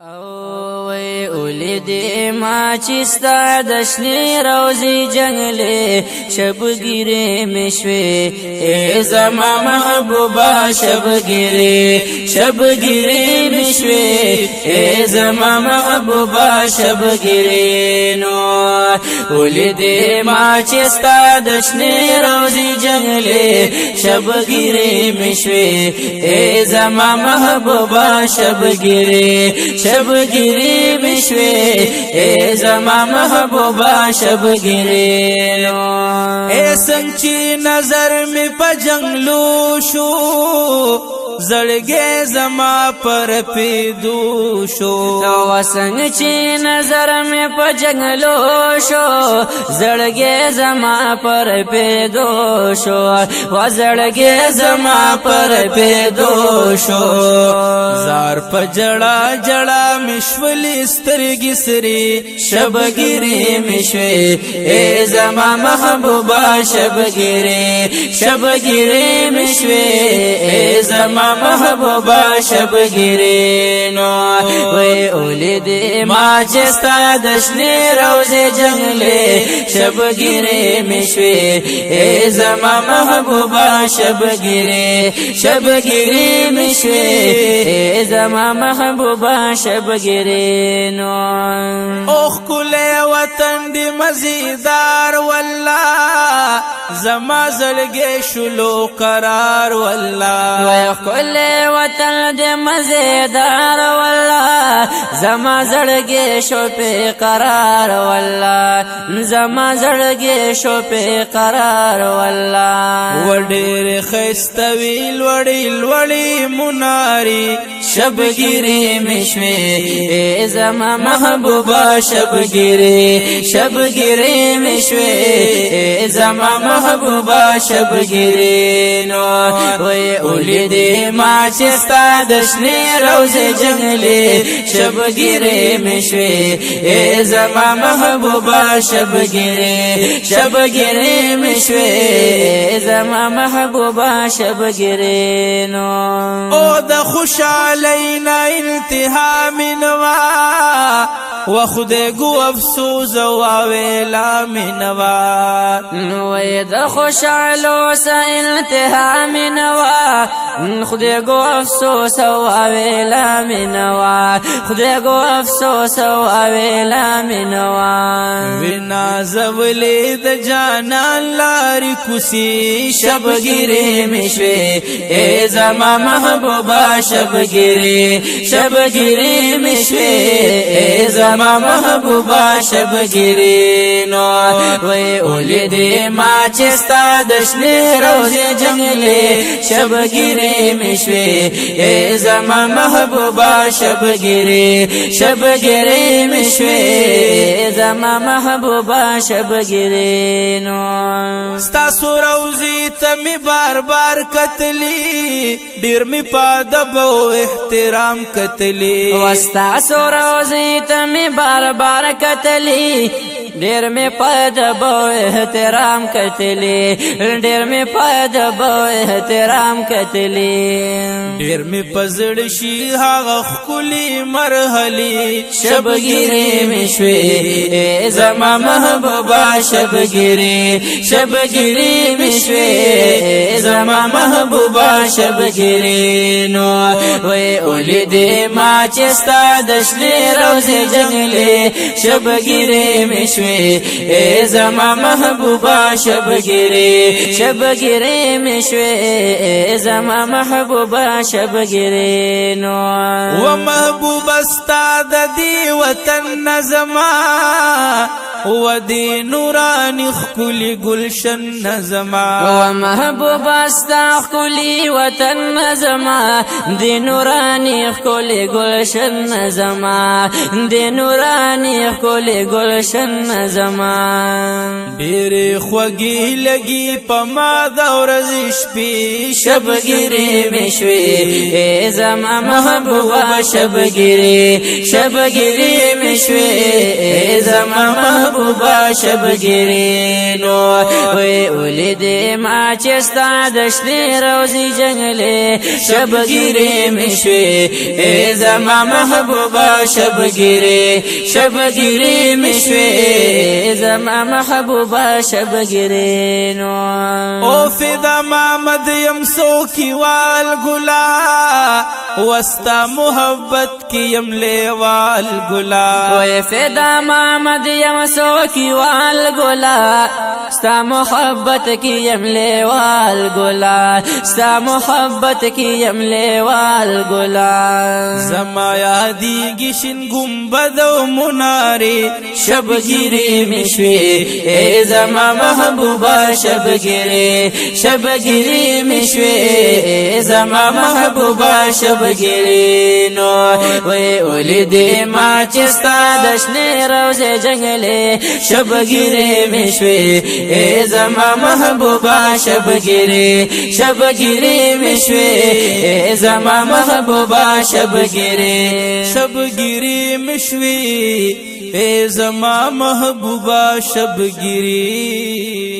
وی اولیدی ما چستا دشنی روزی جنگلی شبگیری مشوی ای زما محبوبا شبگیری مشوی ای زما محبوبا شبگیری نو اولیدی ما چستا دشنی روزی جنگلی شبگیری مشوی ای زما محبوبا شبگیری مشوی ای زما محبوبا شبگیری نو ای سنچی نظر می پا جنگلو شو زړګي زما پر پیدو شو نو سنچی نظر می پا جنگلو شو زړګي زما پر پیدو شو و زړګي زما پر پیدو شو زار په جړا جړا مشولي سترګي سري شبگیری مشوی ای زما محبوبا شبگیری مشوی ای زما محبوبا شبگیری نو وی اولیدی ما چستا دشنی روزی جنگلی شبگیری مشوی ای زما محبوبا شبگیری مشوی ای زما محبوبا شبگیری نو اوخ کله وطن دی مزیدار والله زما زړګي شلو قرار والله اوخ کله وطن دی مزیدار والله زما زړګي شو په قرار والله زما زړګي شو په قرار والله وډېر خستوي وړي مناري شبگیری مشوی ای زما محبوبا شبگیری مشوی ای زما محبوبا شبگیری نو وی اولیدی ما چستا دشنی روزی جنگلی شبگیری مشوی ای زما محبوبا شبگیری مشوی ای زما محبوبا شبگیری نو او د خوشالینا انتها منوا و خدای گو افسوس واویلا منوا نوې د خوشالو سه انتها منوا خدای گو افسوس واویلا منوا خدای گو افسوس واویلا منوا وینا زولې د جانان لارې کوسي شبگیری مشوی ای زما محبوبا شبگیری مشوی ای زما محبوبا شبگیری نو وی اولیدی ما چستا دشنی روزی جنگلی شبگیری مشوی ای زما محبوبا شبگیری مشوی ای زما محبوبا شبگیری نو ستاسو روزی ته می بار کتلی ډیر می پادب او احترام کتلی وستاسو روزی ته می بار کتلی ډیر می پادب او احترام کتلی ډیر می پادب او احترام کتلی ډیر می پزړ شي هغه خولي مرحلي شبگیری مشوی ای زما محبوبا شبگیری مشوی ای زما محبوبا شبگیری نو وی اولیدی ما چستا دشنی روزی جنگلی شبگیری مشوی ای زما محبوبا شبگیری مشوی ای زما محبوبا شبگیری نو و محبوب استاد دی وطن نظما و دی نورانی خکلی گلشن نظما و محبوب استا خکلی وطن نظما دی نورانی خکلی گلشن نظما دی نورانی خکلی گلشن نظما ډېرې خوږې لګي په ما د ورځې شپې شبگیری مشوی ای زما محبوبا شبگیری مشوی ای زما محبوبا محبوبا شبگیرینو وی اولیدی ما چستا دشتی روزی جنگلی شبگیری مشوی ای زما محبوبا شبگیری مشوی زما محبوبا شبگیرینو او فدا محمد یم سوکی وال گلا وستا محبت کی یم لیوال گلا وی فدا محمد یم سوکی وال گلا ستا محبت کی یم لیوال گلا ستا محبت کی یم لیوال گلا زما یادیگی شن گنبد و مناری شبگیری مشوی ای زما محبوبا شبگیری مشوی ای زما محبوبا شبگیرینو وی اولیدی ما چستا دشنی روز جنگلی شبگیری مشوی ای زما محبوبا شبگیری مشوی ای زما محبوبا شبگیری مشوی ای زما محبوبا شبگیری